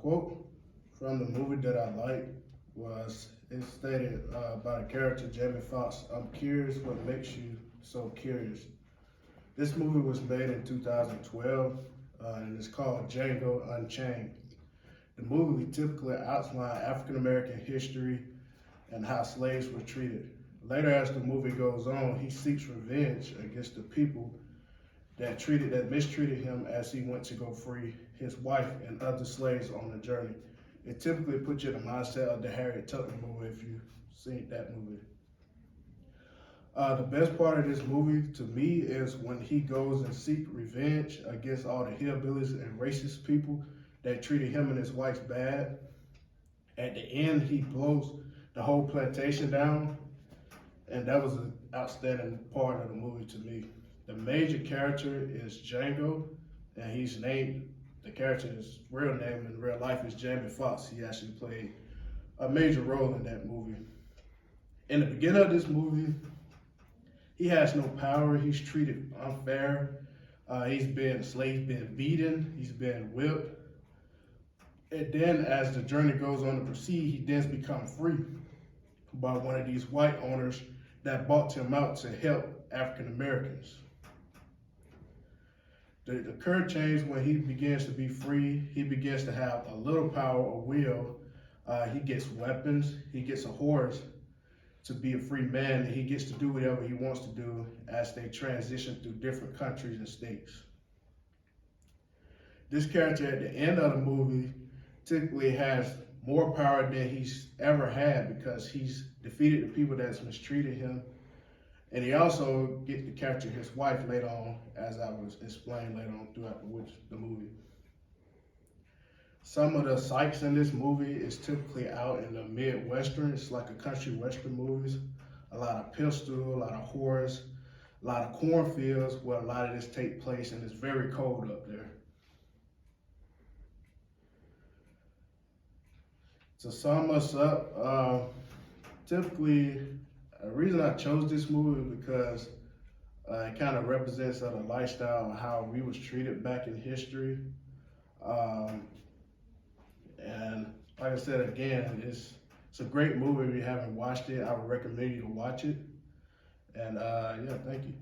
quote from the movie that I liked was, it stated by the character Jamie Foxx, "I'm curious what makes you so curious." This movie was made in 2012 and it's called Django Unchained. The movie typically outlines African American history and how slaves were treated. Later, as the movie goes on, he seeks revenge against the people that mistreated him as he went to go free his wife and other slaves on the journey. It typically puts you in the mindset of the Harriet Tubman movie if you've seen that movie. The best part of this movie to me is when he goes and seek revenge against all the hillbillies and racist people that treated him and his wife bad. At the end, he blows the whole plantation down, and that was an outstanding part of the movie to me. The major character is Django, and he's named, the character's real name in real life is Jamie Foxx. He actually played a major role in that movie. In the beginning of this movie, he has no power. He's treated unfair. He's been beaten. He's been whipped. And then as the journey goes on to proceed, he then becomes free by one of these white owners that bought him out to help African Americans. The current change when he begins to be free, he begins to have a little power or will. He gets weapons, he gets a horse to be a free man, and he gets to do whatever he wants to do as they transition through different countries and states. This character at the end of the movie typically has more power than he's ever had because he's defeated the people that's mistreated him. And he also gets to capture his wife later on, as I was explained later on throughout the movie. Some of the sights in this movie is typically out in the Midwestern. It's like a country western movies. A lot of pistol, a lot of horse, a lot of cornfields where a lot of this take place, and it's very cold up there. To sum us up, typically, the reason I chose this movie is because it kind of represents the lifestyle and how we was treated back in history. And like I said again, it's a great movie. If you haven't watched it, I would recommend you to watch it. And yeah, thank you.